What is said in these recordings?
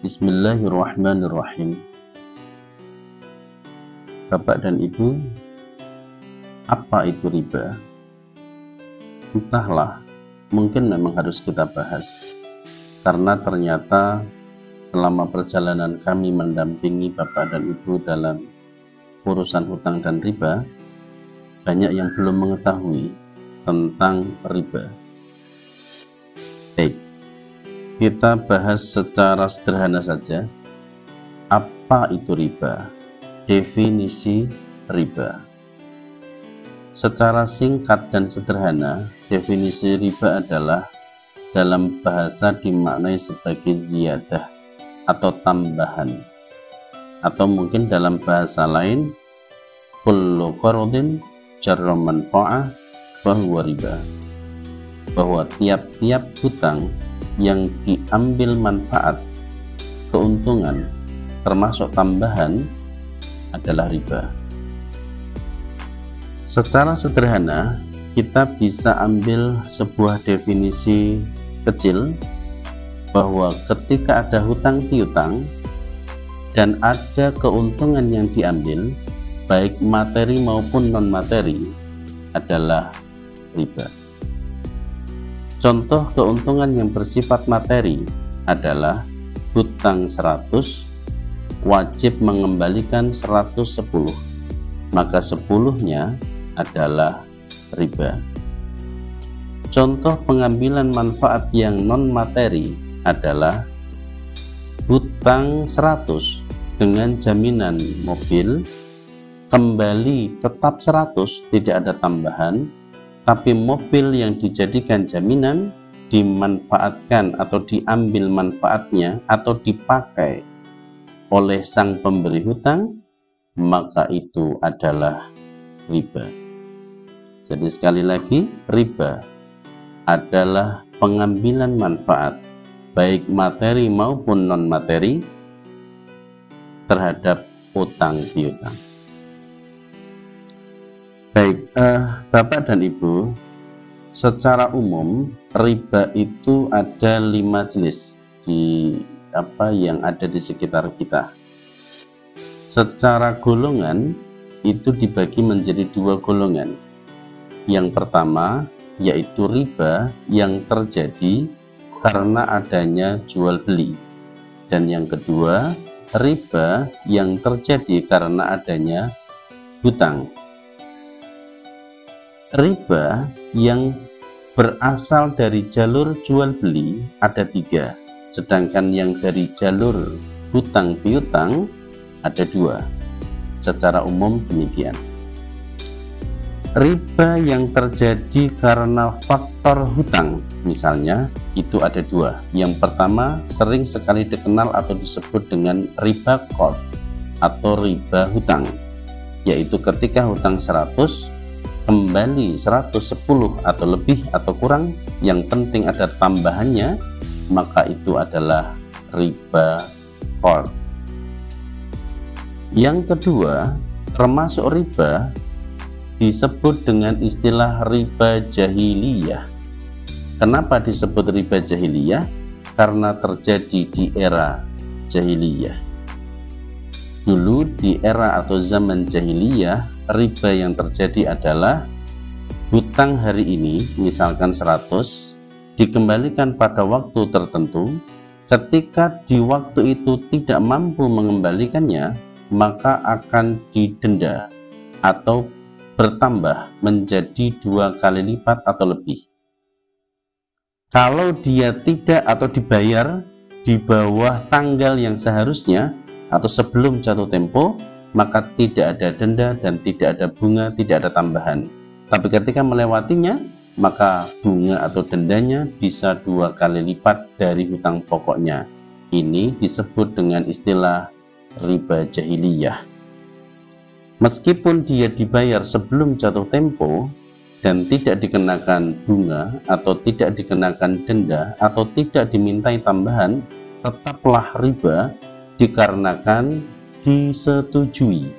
Bismillahirrahmanirrahim. Bapak dan Ibu, apa itu riba? Entahlah, mungkin memang harus kita bahas, karena ternyata selama perjalanan kami mendampingi Bapak dan Ibu dalam urusan hutang dan riba, banyak yang belum mengetahui tentang riba. Baik, kita bahas secara sederhana saja. Apa itu riba? Definisi riba. Secara singkat dan sederhana, definisi riba adalah dalam bahasa dimaknai sebagai ziyadah atau tambahan, atau mungkin dalam bahasa lain kullu qardin jarra manfa'ah fahuwa riba, bahwa tiap-tiap hutang yang diambil manfaat, keuntungan, termasuk tambahan adalah riba. Secara sederhana, kita bisa ambil sebuah definisi kecil bahwa ketika ada hutang piutang dan ada keuntungan yang diambil, baik materi maupun non-materi, adalah riba. Contoh keuntungan yang bersifat materi adalah hutang 100, wajib mengembalikan 110, maka 10-nya adalah riba. Contoh pengambilan manfaat yang non-materi adalah hutang 100 dengan jaminan mobil, kembali tetap 100, tidak ada tambahan, tapi mobil yang dijadikan jaminan dimanfaatkan atau diambil manfaatnya atau dipakai oleh sang pemberi hutang, maka itu adalah riba. Jadi sekali lagi, riba adalah pengambilan manfaat baik materi maupun non materi terhadap hutang piutang. Baik, Bapak dan Ibu, secara umum riba itu ada 5 jenis yang ada di sekitar kita. Secara golongan itu dibagi menjadi 2 golongan. Yang pertama yaitu riba yang terjadi karena adanya jual beli, dan yang kedua riba yang terjadi karena adanya hutang. Riba yang berasal dari jalur jual beli ada 3, sedangkan yang dari jalur hutang piutang ada 2. Secara umum demikian. Riba yang terjadi karena faktor hutang misalnya itu ada 2. Yang pertama sering sekali dikenal atau disebut dengan riba qard atau riba hutang, yaitu ketika hutang 100 kembali 110 atau lebih atau kurang, yang penting ada tambahannya, maka itu adalah riba qard. Yang kedua, termasuk riba disebut dengan istilah riba jahiliyah. Kenapa disebut riba jahiliyah? Karena terjadi di era jahiliyah. Dulu di era atau zaman jahiliyah, riba yang terjadi adalah hutang hari ini, misalkan 100, dikembalikan pada waktu tertentu. Ketika di waktu itu tidak mampu mengembalikannya, maka akan didenda atau bertambah menjadi 2 kali lipat atau lebih. Kalau dia tidak atau dibayar di bawah tanggal yang seharusnya atau sebelum jatuh tempo, maka tidak ada denda dan tidak ada bunga, tidak ada tambahan. Tapi ketika melewatinya, maka bunga atau dendanya bisa 2 kali lipat dari hutang pokoknya. Ini disebut dengan istilah riba jahiliyah. Meskipun dia dibayar sebelum jatuh tempo dan tidak dikenakan bunga atau tidak dikenakan denda atau tidak dimintai tambahan, tetaplah riba dikarenakan disetujui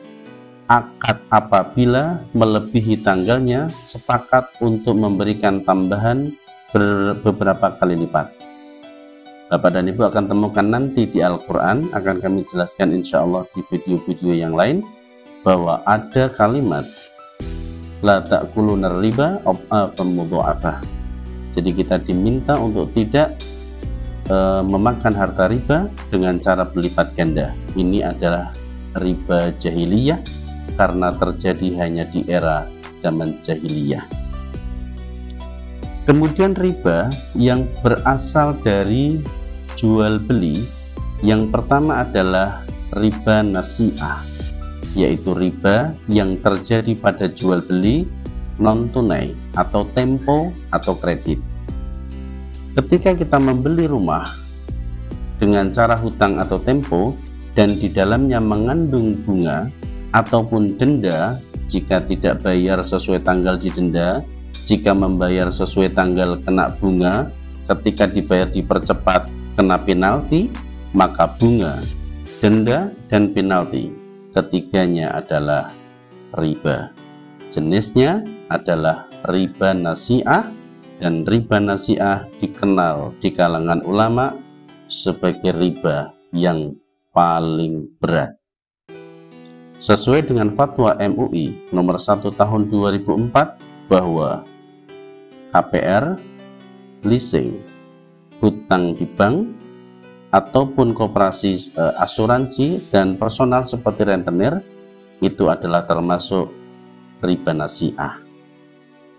akad apabila melebihi tanggalnya sepakat untuk memberikan tambahan beberapa kali lipat. Bapak dan Ibu akan temukan nanti di Al-Quran, akan kami jelaskan insya Allah di video-video yang lain, bahwa ada kalimat la ta'kuluna riba ad'afan mudha'afah. Jadi kita diminta untuk tidak memakan harta riba dengan cara berlipat ganda. Ini adalah riba jahiliyah karena terjadi hanya di era zaman jahiliyah. Kemudian riba yang berasal dari jual beli, yang pertama adalah riba nasi'ah, yaitu riba yang terjadi pada jual beli non tunai atau tempo atau kredit. Ketika kita membeli rumah dengan cara hutang atau tempo dan di dalamnya mengandung bunga ataupun denda jika tidak bayar sesuai tanggal didenda, jika membayar sesuai tanggal kena bunga, ketika dibayar dipercepat kena penalti, maka bunga, denda, dan penalti ketiganya adalah riba. Jenisnya adalah riba nasi'ah, dan riba nasi'ah dikenal di kalangan ulama sebagai riba yang paling berat. Sesuai dengan fatwa MUI nomor 1 tahun 2004 bahwa KPR, leasing, hutang di bank, ataupun koperasi asuransi dan personal seperti rentenir itu adalah termasuk riba nasi'ah.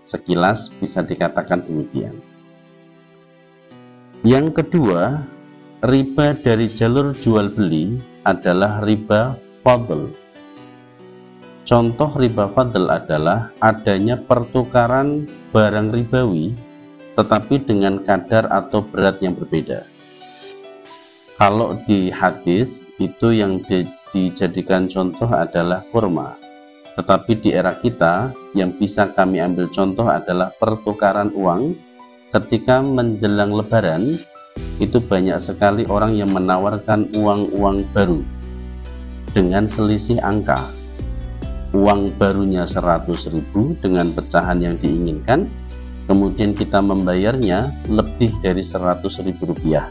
Sekilas bisa dikatakan demikian. Yang kedua, riba dari jalur jual beli adalah riba fadl. Contoh riba fadl adalah adanya pertukaran barang ribawi tetapi dengan kadar atau berat yang berbeda. Kalau di hadis itu yang dijadikan contoh adalah kurma. Tetapi di era kita yang bisa kami ambil contoh adalah pertukaran uang. Ketika menjelang lebaran itu banyak sekali orang yang menawarkan uang-uang baru dengan selisih angka. Uang barunya 100.000 dengan pecahan yang diinginkan, kemudian kita membayarnya lebih dari 100.000 rupiah.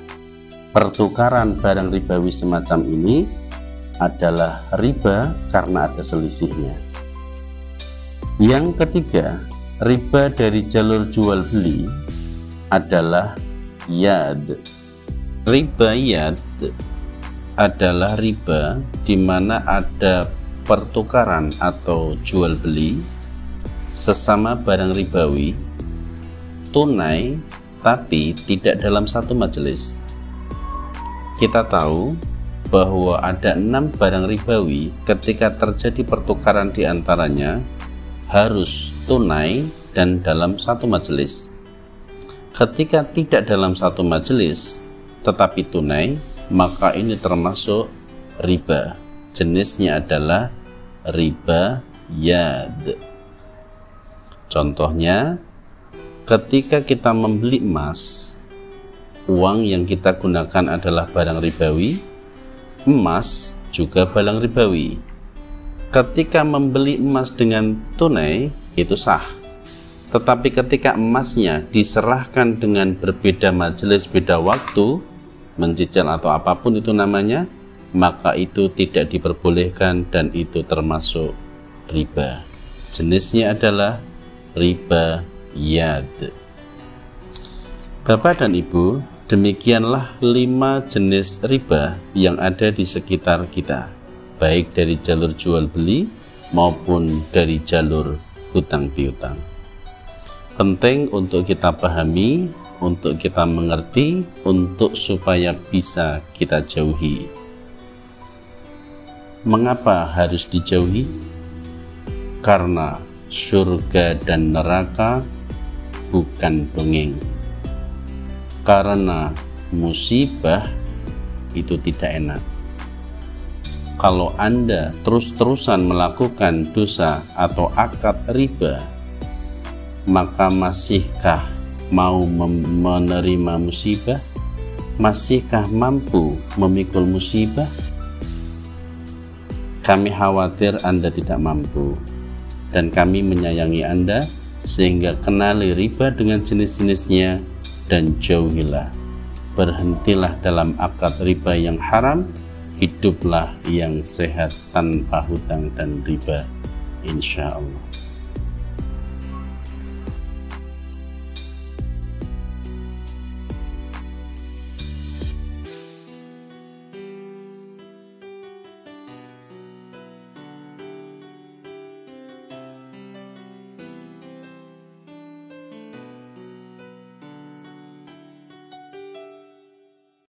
Pertukaran barang ribawi semacam ini adalah riba karena ada selisihnya. Yang ketiga, riba dari jalur jual beli adalah yad. Riba yad adalah riba di mana ada pertukaran atau jual beli sesama barang ribawi tunai tapi tidak dalam satu majelis. Kita tahu bahwa ada 6 barang ribawi, ketika terjadi pertukaran di antaranya harus tunai dan dalam satu majelis. Ketika tidak dalam satu majelis tetapi tunai, maka ini termasuk riba. Jenisnya adalah riba yad. Contohnya, ketika kita membeli emas, uang yang kita gunakan adalah barang ribawi, emas juga barang ribawi. Ketika membeli emas dengan tunai itu sah, tetapi ketika emasnya diserahkan dengan berbeda majelis, beda waktu, mencicil atau apapun itu namanya, maka itu tidak diperbolehkan dan itu termasuk riba. Jenisnya adalah riba yad. Bapak dan Ibu, demikianlah 5 jenis riba yang ada di sekitar kita, baik dari jalur jual beli maupun dari jalur hutang piutang. Penting untuk kita pahami, untuk kita mengerti, untuk supaya bisa kita jauhi. Mengapa harus dijauhi? Karena surga dan neraka bukan dongeng. Karena musibah itu tidak enak. Kalau Anda terus-terusan melakukan dosa atau akad riba, maka masihkah mau menerima musibah? Masihkah mampu memikul musibah? Kami khawatir Anda tidak mampu, dan kami menyayangi Anda, sehingga kenali riba dengan jenis-jenisnya dan jauhilah. berhentilah dalam akad riba yang haram, hiduplah yang sehat tanpa hutang dan riba, insya Allah.